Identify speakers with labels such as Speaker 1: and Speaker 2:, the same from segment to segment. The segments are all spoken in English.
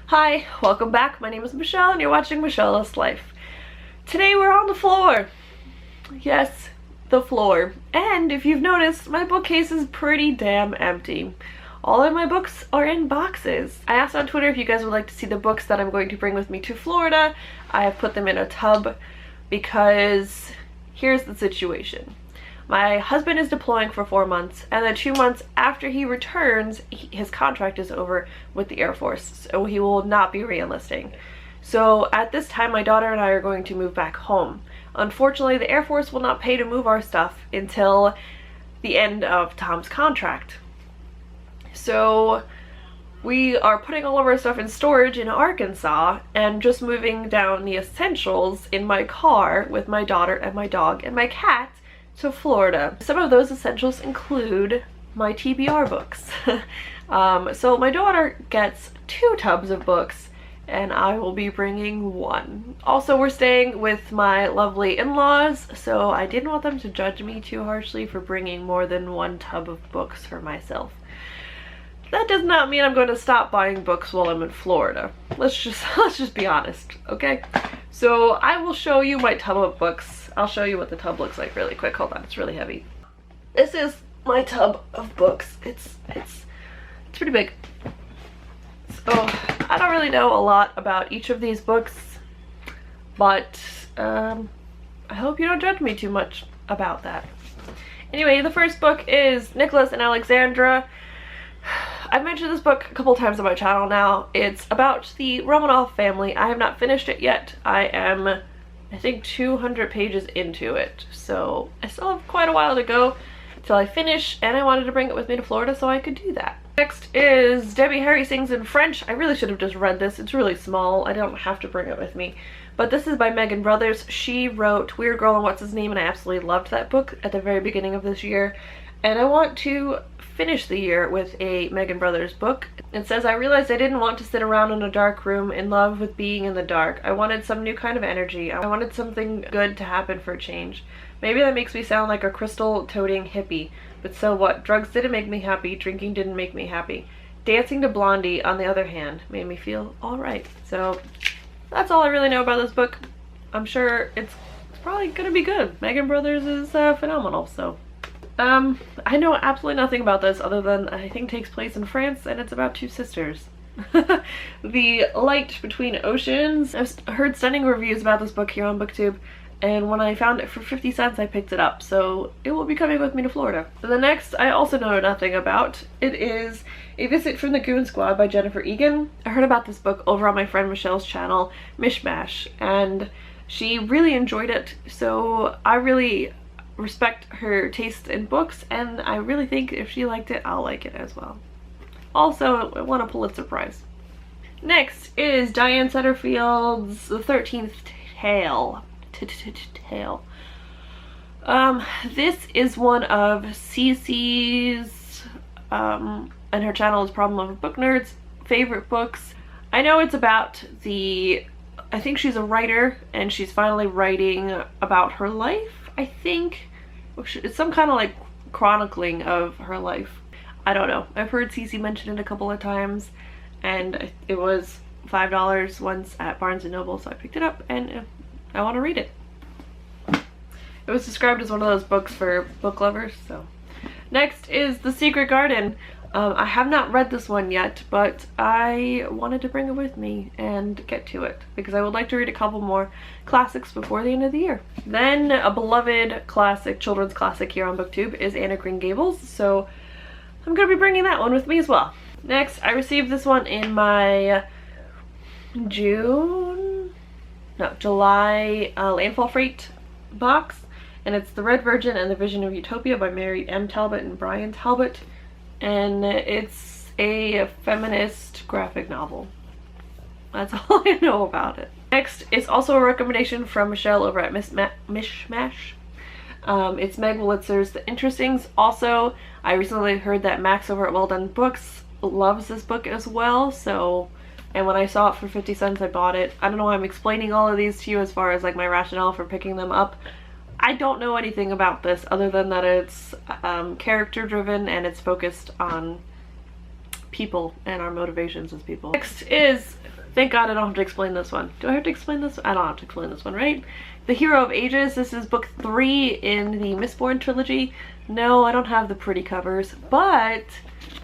Speaker 1: Hi, welcome back. My name is Michelle and you're watching Michelle's Life. Today we're on the floor. Yes, the floor. And if you've noticed, my bookcase is pretty damn empty. All of my books are in boxes. I asked on Twitter if you guys would like to see the books that I'm going to bring with me to Florida. I have put them in a tub because here's the situation. My husband is deploying for 4 months, and then 2 months after he returns, his contract is over with the Air Force, so he will not be re-enlisting. So at this time, my daughter and I are going to move back home. Unfortunately, the Air Force will not pay to move our stuff until the end of Tom's contract. So we are putting all of our stuff in storage in Arkansas and just moving down the essentials in my car with my daughter and my dog and my cat to Florida. Some of those essentials include my TBR books. So my daughter gets 2 tubs of books and I will be bringing 1. Also, we're staying with my lovely in-laws, so I didn't want them to judge me too harshly for bringing more than 1 tub of books for myself. That does not mean I'm going to stop buying books while I'm in Florida. Let's just be honest, okay? So I will show you my tub of books. I'll show you what the tub looks like really quick. Hold on, it's really heavy. This is my tub of books. It's pretty big. So I don't really know a lot about each of these books, but I hope you don't judge me too much about that. Anyway, the first book is Nicholas and Alexandra. I've mentioned this book a couple times on my channel now. It's about the Romanov family. I have not finished it yet. I am, I think, 200 pages into it, so I still have quite a while to go till I finish, and I wanted to bring it with me to Florida so I could do that. Next is Debbie Harry Sings in French. I really should have just read this. It's really small. I don't have to bring it with me. But this is by Megan Brothers. She wrote Weird Girl and What's His Name, and I absolutely loved that book at the very beginning of this year. And I want to finish the year with a Megan Brothers book. It says, I realized I didn't want to sit around in a dark room in love with being in the dark. I wanted some new kind of energy. I wanted something good to happen for a change. Maybe that makes me sound like a crystal-toting hippie, but so what? Drugs didn't make me happy, drinking didn't make me happy. Dancing to Blondie, on the other hand, made me feel alright. So that's all I really know about this book. I'm sure it's probably gonna be good. Megan Brothers is phenomenal, so. I know absolutely nothing about this other than I think it takes place in France and it's about 2 sisters. The Light Between Oceans. I've heard stunning reviews about this book here on BookTube, and when I found it for 50 cents I picked it up, so it will be coming with me to Florida. The next I also know nothing about. It is A Visit from the Goon Squad by Jennifer Egan. I heard about this book over on my friend Michelle's channel, Mishmash, and she really enjoyed it, so I really respect her taste in books, and I really think if she liked it, I'll like it as well. Also, I won a Pulitzer Prize. Next is Diane Setterfield's The 13th Tale. This is one of Cece's, and her channel is Problem Lover Book Nerds, favorite books. I know it's about I think she's a writer, and she's finally writing about her life, I think. It's some kind of like chronicling of her life. I don't know. I've heard Cece mention it a couple of times, and it was $5 once at Barnes & Noble, so I picked it up and I want to read it. It was described as one of those books for book lovers, so. Next is The Secret Garden. I have not read this one yet, but I wanted to bring it with me and get to it because I would like to read a couple more classics before the end of the year. Then a beloved classic, children's classic here on BookTube is Anne of Green Gables, so I'm going to be bringing that one with me as well. Next, I received this one in my July Landfall Freight box, and it's The Red Virgin and the Vision of Utopia by Mary M. Talbot and Brian Talbot. And it's a feminist graphic novel. That's all I know about it. Next is also a recommendation from Michelle over at Mishmash. It's Magma Lit's The Interestings. Also, I recently heard that Max over at Well Done Books loves this book as well, so, and when I saw it for 50 cents I bought it. I don't know why I'm explaining all of these to you as far as like my rationale for picking them up. I don't know anything about this other than that it's character driven and it's focused on people and our motivations as people. Next is Thank God I don't have to explain this one. Do I have to explain this? I don't have to explain this one, right? The Hero of Ages. This is book 3 in the Mistborn trilogy. No, I don't have the pretty covers, but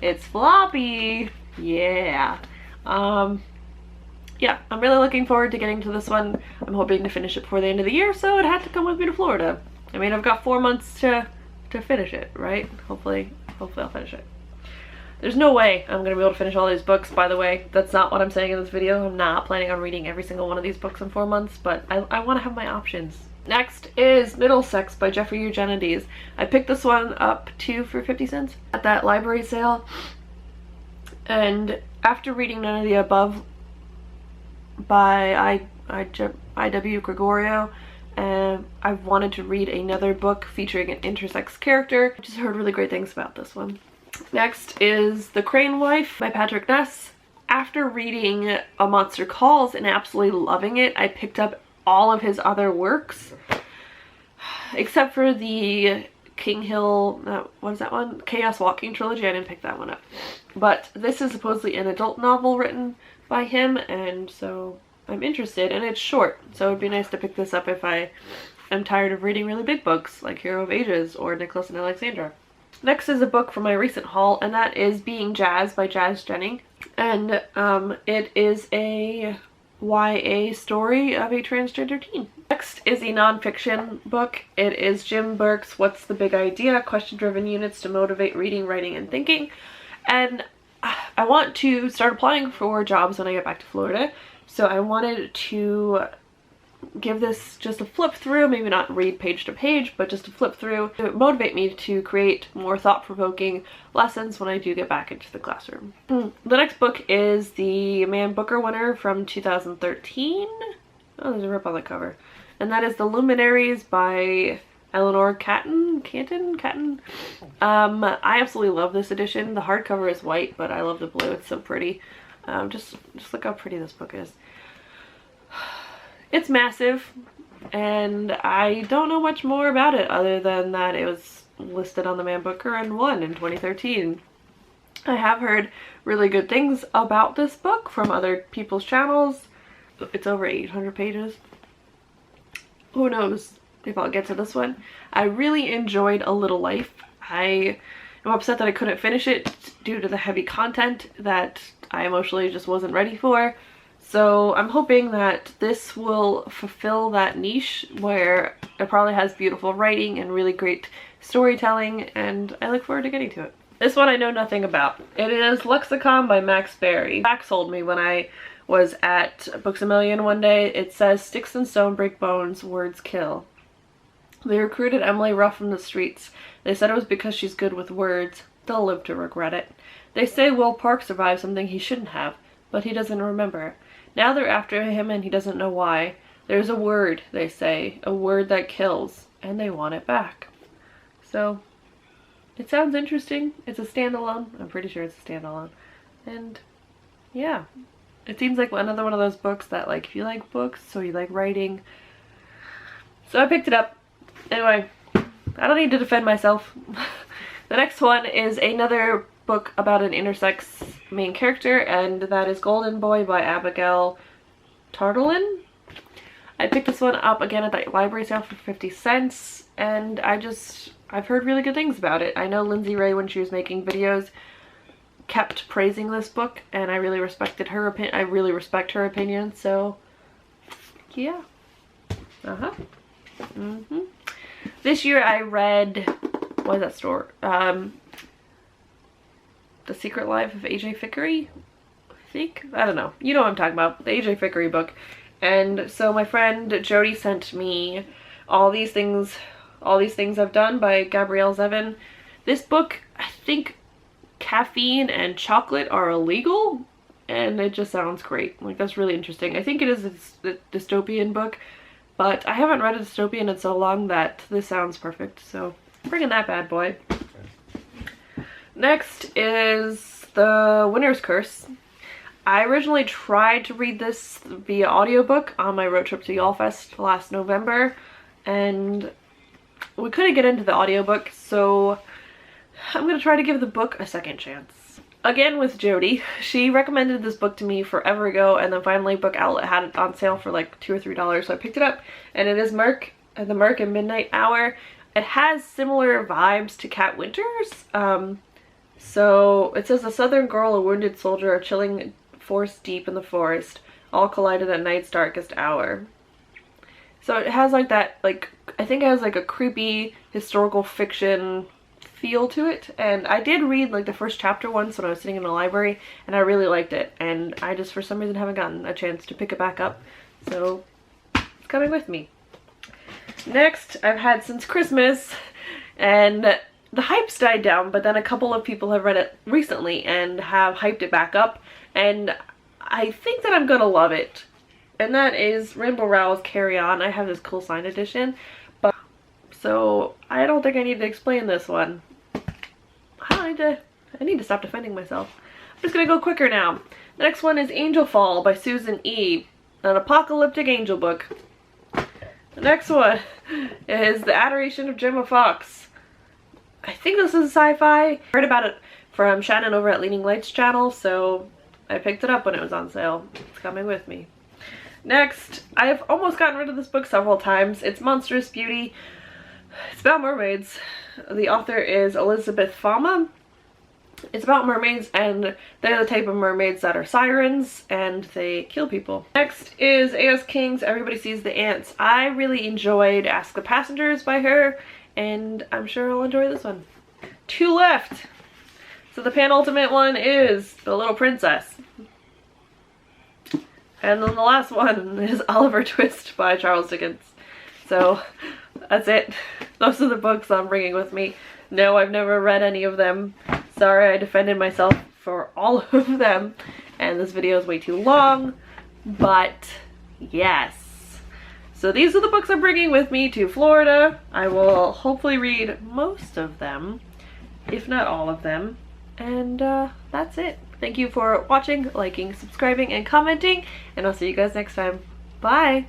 Speaker 1: it's floppy. Yeah. Yeah, I'm really looking forward to getting to this one. I'm hoping to finish it before the end of the year, so it had to come with me to Florida. I mean, I've got 4 months to finish it, right? Hopefully I'll finish it. There's no way I'm gonna be able to finish all these books, by the way. That's not what I'm saying in this video. I'm not planning on reading every single one of these books in 4 months, but I want to have my options. Next is Middlesex by Jeffrey Eugenides. I picked this one up too for 50 cents at that library sale. And after reading None of the Above by I.W. Gregorio, I've wanted to read another book featuring an intersex character. I just heard really great things about this one. Next is The Crane Wife by Patrick Ness. After reading A Monster Calls and absolutely loving it, I picked up all of his other works, except for the King Hill, what is that one? Chaos Walking trilogy. I didn't pick that one up. But this is supposedly an adult novel written by him, and so I'm interested, and it's short, so it'd be nice to pick this up if I am tired of reading really big books like Hero of Ages or Nicholas and Alexandra. Next is a book from my recent haul, and that is Being Jazz by Jazz Jennings. And it is a YA story of a transgender teen. Next is a nonfiction book. It is Jim Burke's What's the Big Idea? Question-driven units to motivate reading, writing, and thinking. And I want to start applying for jobs when I get back to Florida. So I wanted to give this just a flip through, maybe not read page to page, but just a flip through to motivate me to create more thought-provoking lessons when I do get back into the classroom. The next book is the Man Booker winner from 2013. Oh, there's a rip on the cover. And that is The Luminaries by Eleanor Catton. I absolutely love this edition. The hardcover is white, but I love the blue. It's so pretty. Just look how pretty this book is. It's massive, and I don't know much more about it other than that it was listed on the Man Booker and won in 2013. I have heard really good things about this book from other people's channels. It's over 800 pages. Who knows if I'll get to this one. I really enjoyed A Little Life. I am upset that I couldn't finish it due to the heavy content that I emotionally just wasn't ready for. So I'm hoping that this will fulfill that niche where it probably has beautiful writing and really great storytelling, and I look forward to getting to it. This one I know nothing about. It is Lexicon by Max Berry. Max sold me when I was at Books A Million one day. It says, "Sticks and stone break bones, words kill." They recruited Emily Ruff from the streets. They said it was because she's good with words. They'll live to regret it. They say Will Park survived something he shouldn't have, but he doesn't remember. Now they're after him and he doesn't know why. There's a word, they say, a word that kills, and they want it back. So, it sounds interesting. It's a standalone. I'm pretty sure it's a standalone. And, yeah. It seems like another one of those books that, like, if you like books, so you like writing. So I picked it up. Anyway, I don't need to defend myself. The next one is another book about an intersex main character, and that is Golden Boy by Abigail Tartolin. I picked this one up again at the library sale for 50 cents, and I've heard really good things about it. I know Lindsay Ray, when she was making videos, kept praising this book, and I really respected her opinion. I really respect her opinion, so yeah. This year I read, what is that store? The Secret Life of AJ Fickery, I think? I don't know. You know what I'm talking about. The AJ Fickery book. And so my friend Jody sent me all these things I've done by Gabrielle Zevin. This book, I think caffeine and chocolate are illegal, and it just sounds great. Like, that's really interesting. I think it is a dystopian book, but I haven't read a dystopian in so long that this sounds perfect. So bring in that bad boy. Next is The Winner's Curse. I originally tried to read this via audiobook on my road trip to Y'allfest last November, and we couldn't get into the audiobook, so I'm going to try to give the book a second chance. again with Jody. She recommended this book to me forever ago, and then finally Book Outlet had it on sale for like $2 or $3, so I picked it up, and it is The Merc and Midnight Hour. It has similar vibes to Cat Winters. So it says a southern girl, a wounded soldier, a chilling force deep in the forest, all collided at night's darkest hour. So it has like that, like, I think it has like a creepy historical fiction feel to it, and I did read like the first chapter once when I was sitting in the library, and I really liked it, and I just for some reason haven't gotten a chance to pick it back up, so it's coming with me. Next, I've had since Christmas, and the hype's died down, but then a couple of people have read it recently and have hyped it back up, and I think that I'm gonna love it. And that is Rainbow Rowell's Carry On. I have this cool signed edition, but so I don't think I need to explain this one. I need to stop defending myself. I'm just gonna go quicker now. The next one is Angel Fall by Susan E., an apocalyptic angel book. The next one is The Adoration of Gemma Fox. I think this is sci-fi. I heard about it from Shannon over at Leading Lights channel, so I picked it up when it was on sale. It's coming with me. Next, I've almost gotten rid of this book several times. It's Monstrous Beauty. It's about mermaids. The author is Elizabeth Fama. It's about mermaids, and they're the type of mermaids that are sirens, and they kill people. Next is A.S. King's Everybody Sees the Ants. I really enjoyed Ask the Passengers by her, and I'm sure I'll enjoy this one. 2 left. So the penultimate one is The Little Princess. And then the last one is Oliver Twist by Charles Dickens. So that's it. Those are the books I'm bringing with me. No, I've never read any of them. Sorry, I defended myself for all of them. And this video is way too long. But yes. So these are the books I'm bringing with me to Florida. I will hopefully read most of them, if not all of them. And that's it. Thank you for watching, liking, subscribing, and commenting, and I'll see you guys next time. Bye!